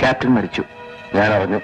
Captain മരിച്ചു. ഞാൻ അറിഞ്ഞു.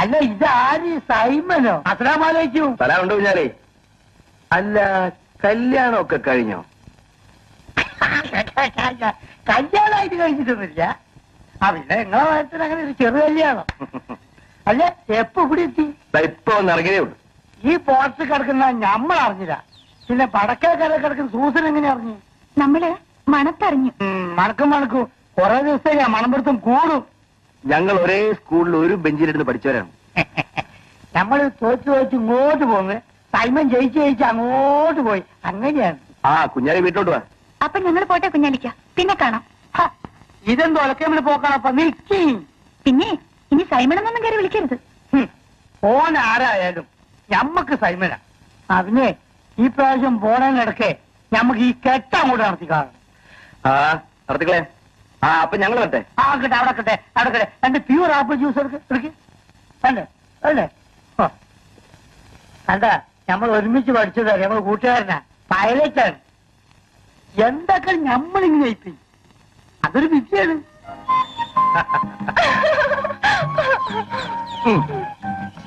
അല്ല, ഇതാര്? സൈമനോ? അസ്സലാമലൈക്കും. സ്ഥലമുണ്ടോ കുഞ്ഞാലേ? അല്ല, കല്യാണമൊക്കെ കഴിഞ്ഞോ? കല്യാണമായിട്ട് കഴിച്ചിട്ടൊന്നുമില്ല. പിന്നെ നിങ്ങളെ കാര്യത്തിൽ അങ്ങനെ ഒരു ചെറു കല്യാണം. അല്ല, എപ്പോ ഇവിടെ എത്തി? ഇപ്പൊ ഒന്ന് ഇറങ്ങിയതേ ഉള്ളൂ. ഈ പോർട്ട് കിടക്കുന്ന നമ്മൾ അറിഞ്ഞില്ല. പിന്നെ പടക്കേക്കര കിടക്കുന്ന സൂസൻ എങ്ങനെ അറിഞ്ഞു? നമ്മള് മണത്തറിഞ്ഞു. മണക്കും കുറെ ദിവസത്തേക്ക് മണമ്പുറത്തും കൂടും. ഞങ്ങൾ ഒരേ സ്കൂളിൽ ഒരു ബെഞ്ചിലിരുന്ന് പഠിച്ചവരാണ്. നമ്മള് തോറ്റ് ഇങ്ങോട്ട് പോകുന്നത്, സൈമൻ ജയിച്ച് അങ്ങോട്ട് പോയി. അങ്ങനെയാണ്. കുഞ്ഞാലി വീട്ടിലോട്ട് വാ. അപ്പൊ ഞങ്ങൾ പോട്ടെ കുഞ്ഞാലിക്ക, പിന്നെ കാണാം. ഇതെന്തോ ഒലക്കേമില് പോക്കാണപ്പ നിൽക്കി. പിന്നെ ഇനി സൈമണെന്നൊന്നും കയറി വിളിക്കരുത്. ഓൻ ആരായാലും ഞമ്മക്ക് സൈമന. അതിനെ ഈ പ്രാവശ്യം പോണതിനിടക്കെ ഞമ്മക്ക് ഈ കെട്ട അങ്ങോട്ട് നടത്തി കാണും. നടത്തിക്കളെ. അപ്പൊ ഞങ്ങൾ വരട്ടെ. ആകട്ടെ, അവിടെ എന്റെ പ്യൂർ ആപ്പിൾ ജ്യൂസ് എടുക്ക്. അല്ലേ കണ്ട, നമ്മൾ ഒരുമിച്ച് പഠിച്ചതാ. നമ്മൾ കൂട്ടുകാരനാ, പൈലറ്റാണ്. എന്തൊക്കെ നമ്മളിങ്ങനെ ഇപ്പി, അതൊരു വിദ്യയാണ്.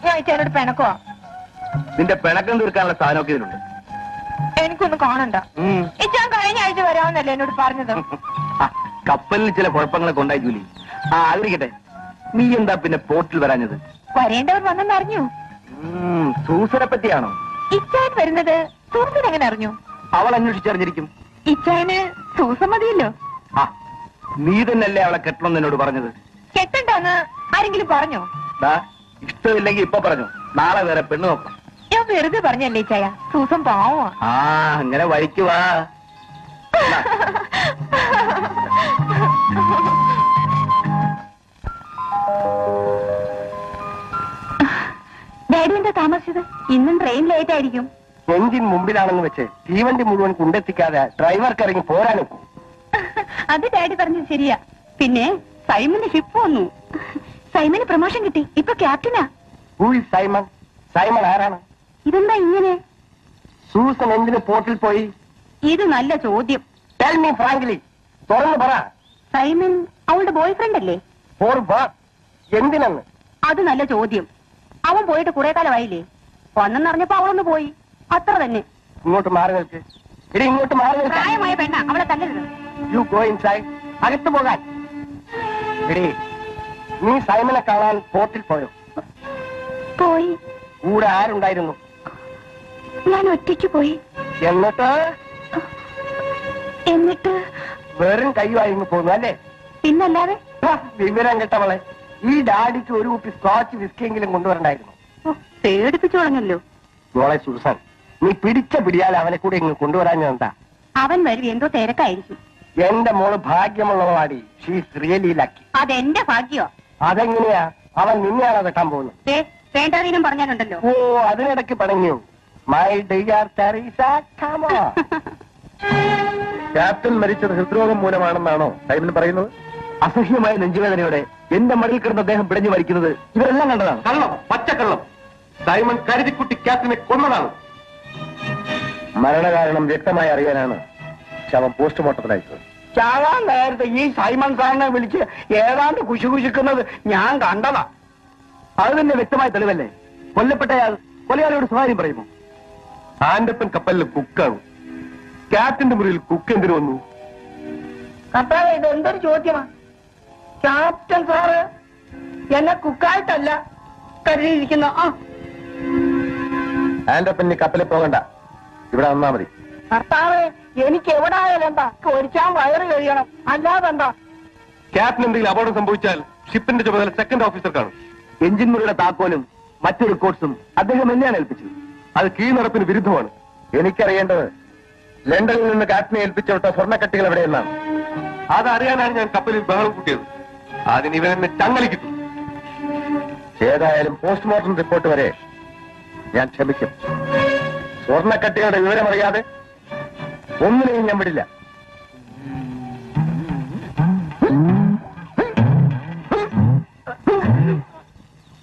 ഞാൻ ചേട്ടനോട് പിണക്കോ? നിന്റെ പിണക്കം തീർക്കാനുള്ള സാധനമൊക്കെ ഇതിലുണ്ട്. എനിക്കൊന്നും കാണണ്ട. ഇച്ചാൻ കഴിഞ്ഞ ആഴ്ച വരാമെന്നല്ലേ എന്നോട് പറഞ്ഞത്. കപ്പലിൽ ചില കുഴപ്പങ്ങളൊക്കെ ഉണ്ടായി ജൂലി. അതിരിക്കട്ടെ, നീ എന്താ പിന്നെ പോർട്ടിൽ വരാഞ്ഞത്? വരേണ്ടവർ വന്നെന്ന് അറിഞ്ഞു. സൂസനെ പറ്റിയാണോ? ഇച്ചാൻ വരുന്നത് സൂസൻ എങ്ങനെ അറിഞ്ഞു? അവൾ അന്വേഷിച്ചറിഞ്ഞിരിക്കും. ഇച്ചാന് സൂസൻ മതിയല്ലോ. നീ തന്നെയല്ലേ അവളെ കെട്ടണമെന്ന് എന്നോട് പറഞ്ഞത്? കെട്ടണ്ടെന്ന് ആരെങ്കിലും പറഞ്ഞോ? ഇഷ്ടമില്ലെങ്കിൽ ഇപ്പൊ പറഞ്ഞു, നാളെ വേറെ പെണ്ണ് നോക്കാം. ഞാൻ വെറുതെ പറഞ്ഞല്ലേ ചായ, സൂസൻ പാവോ. അങ്ങനെ വഴിക്കുവാ. ഡാഡി എന്താ താമസിച്ചത്? ഇന്നും ട്രെയിൻ ലേറ്റ് ആയിരിക്കും. എഞ്ചിൻ മുമ്പിലാണെന്ന് വെച്ച് തീവണ്ടി മുഴുവൻ കൊണ്ടെത്തിക്കാതെ ഡ്രൈവർക്ക് ഇറങ്ങി പോരാനൊക്കും. അത് ഡാഡി പറഞ്ഞത് ശരിയാ. പിന്നെ സൈമന് ഷിപ്പ് വന്നു. സൈമന് പ്രൊമോഷൻ കിട്ടി, ഇപ്പൊ ക്യാപ്റ്റനാ. സൈമൺ? സൈമൺ ആരാണ്? ഇതെന്താ ഇങ്ങനെ? സൂസൻ എന്തിന് പോർട്ടിൽ പോയി? ഇത് നല്ല ചോദ്യം. ടെൽ മീ ഫ്രാങ്ക്ലി, തുറന്നു പറ. സൈമൻ അവളുടെ ബോയ് ഫ്രണ്ട് അല്ലേ? For what? എന്തിനെന്ന്? അത് നല്ല ചോദ്യം. അവൻ പോയിട്ട് കുറെ കാലമായില്ലേ? വന്നെന്നറിഞ്ഞപ്പോ അവളൊന്ന് പോയി, അത്ര തന്നെ. ഇങ്ങോട്ട് മാറി നിൽക്ക്. ഇങ്ങോട്ട് മാറി നിൽക്ക്. പ്രായമായ പെണ്ണ, അവളെ തല്ലരുത്. You go inside. അകത്ത് പോകാൻ. നീ സൈമനെ കാണാൻ പോർട്ടിൽ പോയോ? പോയി. കൂടെ ആരുണ്ടായിരുന്നു? ഞാൻ ഒറ്റയ്ക്ക് പോയി. എന്നിട്ട് വെറും കയ്യുമായിരുന്നു പോന്നു അല്ലേ? പിന്നല്ലാതെ. വിവരം കേട്ടവളെ, ഈ ഡാഡിക്ക് ഒരു കുപ്പി സ്കോച്ച് വിസ്കിയെങ്കിലും കൊണ്ടുവരണ്ടായിരുന്നു. പേടിപ്പിച്ചു തുടങ്ങല്ലോ. മോളെ സൂസൻ, നീ പിടിച്ച പിടിയാൽ അവനെ കൂടെ ഇങ്ങ് കൊണ്ടുവരാഞ്ഞെന്താ? അവൻ വരും, എന്തോ തിരക്കായിരിക്കും. എന്റെ മോള് ഭാഗ്യമുള്ളവാടി. She's really lucky. അതെന്റെ ഭാഗ്യോ? അതെങ്ങനെയാ? അവൻ നിന്നെയാണോ കെട്ടാൻ പോകുന്നത്? വേണ്ടാതീനം പറഞ്ഞാലുണ്ടല്ലോ. അതിനിടയ്ക്ക് പടങ്ങിയോ? My dear Teresa, come on. Captain മരിച്ചത് ഹൃദ്രോഗം മൂലമാണെന്നാണോ സൈമൻ പറയുന്നത്? അസഹ്യമായ നെഞ്ചുവേദനയോടെ എന്റെ മടിയിൽ കിടന്ന് അദ്ദേഹം പിടഞ്ഞു മരിക്കുന്നത് ഇവരെല്ലാം കണ്ടതാണ്. കള്ളം, പച്ചക്കള്ളം. സൈമൺ കരുതിക്കുട്ടി ക്യാപ്റ്റനെ കൊന്നതാണ്. മരണകാരണം വ്യക്തമായി അറിയാനാണ് ശവം പോസ്റ്റ്മോർട്ടത്തിൽ അയച്ചത്. ചാകാൻ നേരത്തെ ഈ സൈമൺ സാറിനെ വിളിച്ച് ഏതാണ്ട് കുശുകുശുക്കുന്നത് ഞാൻ കണ്ടതാ. അത് തന്നെ വ്യക്തമായ തെളിവല്ലേ? കൊല്ലപ്പെട്ടയാൾ കൊലയാളിയോട് സ്വകാര്യം പറയുമോ? ആന്റപ്പൻ കപ്പലിൽ കുക്കാകും. ക്യാപ്റ്റന്റെ മുറിയിൽ കുക്ക് എന്തിനു വന്നു? കർത്താവേ, ഇത് എന്തൊരു ചോദ്യമാ? ക്യാപ്റ്റൻ സാറ് എന്നെ കുക്കായിട്ടല്ല കരുതിയിരിക്കുന്ന. ആൻഡപ്പന് കപ്പലിൽ പോകണ്ട, ഇവിടെ വന്നാ മതി. ഭർത്താവ് എനിക്ക് എവിടെ ആയാലും എന്താ ഒരിച്ചാൻ വയറ് കഴിയണം, അല്ലാതെ എന്താ. ക്യാപ്റ്റൻ എന്തെങ്കിലും അപകടം സംഭവിച്ചാൽ ഷിപ്പിന്റെ ചുമതല സെക്കൻഡ് ഓഫീസർ കാണും. എഞ്ചിൻ മുറിയുടെ താക്കോലും മറ്റു റിക്കോർഡ്സും അദ്ദേഹം എന്നെയാണ് ഏൽപ്പിച്ചത്. അത് കീഴ്നടപ്പിന് വിരുദ്ധമാണ്. എനിക്കറിയേണ്ടത് ലണ്ടനിൽ നിന്ന് ക്യാപ്റ്റനെ ഏൽപ്പിച്ചു വിട്ട സ്വർണ്ണക്കട്ടികൾ എവിടെയെന്നാണ്. അതറിയാനാണ് ഞാൻ കപ്പലിൽ ബഹളം കൂട്ടിയത്. അതിന് ഇവൻ എന്നെ ചങ്ങലിക്കുന്നു. ഏതായാലും പോസ്റ്റ്മോർട്ടം റിപ്പോർട്ട് വരെ ഞാൻ ക്ഷമിക്കും. സ്വർണ്ണക്കട്ടികളുടെ വിവരമറിയാതെ ഒന്നിനെയും ഞാൻ വിടില്ല.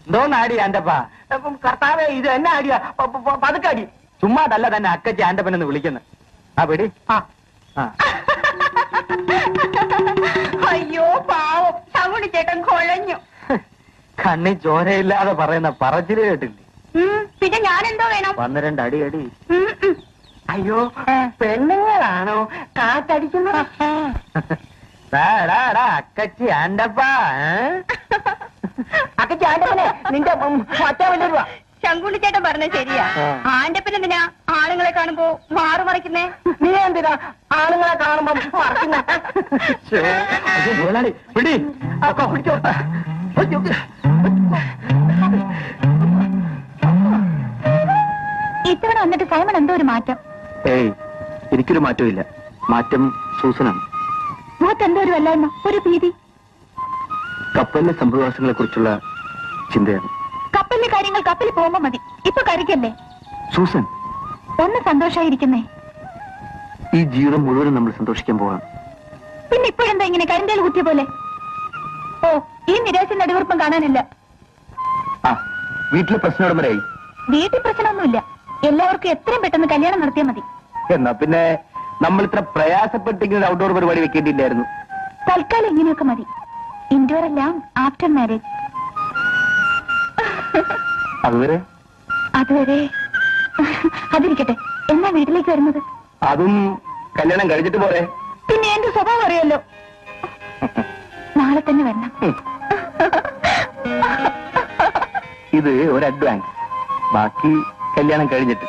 എന്തോന്ന് ആടി ആന്റപ്പാ? കർത്താവേ, ഇത് എന്നെ ആടിയാ? പതുക്കടി. ചുമ്മാതല്ല തന്നെ അക്കച്ചി ആന്റപ്പനെന്ന് വിളിക്കുന്നത്. ആ പിടി. അയ്യോ പാവം, ശങ്കുണ്ണി ചേട്ടൻ കുഴഞ്ഞു. കണ്ണി ചോരയില്ലാതെ പറയുന്ന പറച്ചില് കേട്ടില്ലേ? പിന്നെ ഞാൻ എന്തോ വേണം? 12 അടി അടി. അയ്യോ, പെണ്ണുങ്ങളാണോ കാറ്റടിക്കുന്നത്? അക്കച്ചി ആന്റപ്പാ. അക്കച്ചി ആന്റപ്പനെ നിന്റെ മറ്റേ വലിയ ശങ്കുണ്ണി ചേട്ടൻ പറഞ്ഞത് ശരിയാ. ആന്റപ്പൻ എന്തിനാ ആളുകളെ കാണുമ്പോ മാറു മറിക്കുന്നേ? നീ എന്തിനാ ആളുകളെ കാണുമ്പോ മറക്കുന്ന? പിടി. ഇത്തവണ വന്നിട്ട് സൈമൺ എന്തോ ഒരു മാറ്റം. ഏയ്, എനിക്കൊരു മാറ്റവും ഇല്ല. മാറ്റം സൂസനാണ്. മുഖത്ത് എന്തോ ഒരു വല്ലായ്മ, ഒരു ഭീതി. കപ്പലിലെ സംഭവവാസങ്ങളെ കുറിച്ചുള്ള ചിന്തയാണ്. കപ്പലിലെ കാര്യങ്ങൾ കപ്പലിൽ പോകുമ്പോ മതി, ഇപ്പൊ കരയ്ക്കല്ലേ. സൂസൻ, ഒന്ന് സന്തോഷായിരിക്കുന്നേ. ഈ ജീവിതം മുഴുവനും നമ്മൾ സന്തോഷിക്കാൻ പോവാണ്. പിന്നെ ഇപ്പോഴെന്താ ഇങ്ങനെ കരിന്തേൽ കുത്തിയ പോലെ? ഓ, ഈ നിരാശ നടുവർപ്പം കാണാനില്ല. ആ, വീട്ടിലെ പ്രശ്നം വരെയായി. വീട്ടിൽ പ്രശ്നമൊന്നുമില്ല. എല്ലാവർക്കും എത്രയും പെട്ടെന്ന് കല്യാണം നടത്തിയാൽ മതി. എന്നാ പിന്നെ നമ്മൾ ഇത്ര പ്രയാസപ്പെട്ടിങ്ങനെ ഔട്ട്ഡോർ പരിപാടി വെക്കേണ്ടിയില്ലായിരുന്നു. തൽക്കാലം ഇങ്ങനെയൊക്കെ മതി. ഇൻഡോർ എല്ലാം ആഫ്റ്റർ മാരേജ്. അതുവരെ അതുവരെ അതിരിക്കട്ടെ. എന്നാ വീട്ടിലേക്ക് വരുന്നത്? അതും കല്യാണം കഴിച്ചിട്ട് പോരെ. പിന്നെ എന്റെ സ്വഭാവം അറിയാലോ. നാളെ തന്നെ വരണം. ഇത് ഒരു അഡ്വാൻസ്, ബാക്കി കല്യാണം കഴിഞ്ഞിട്ട്.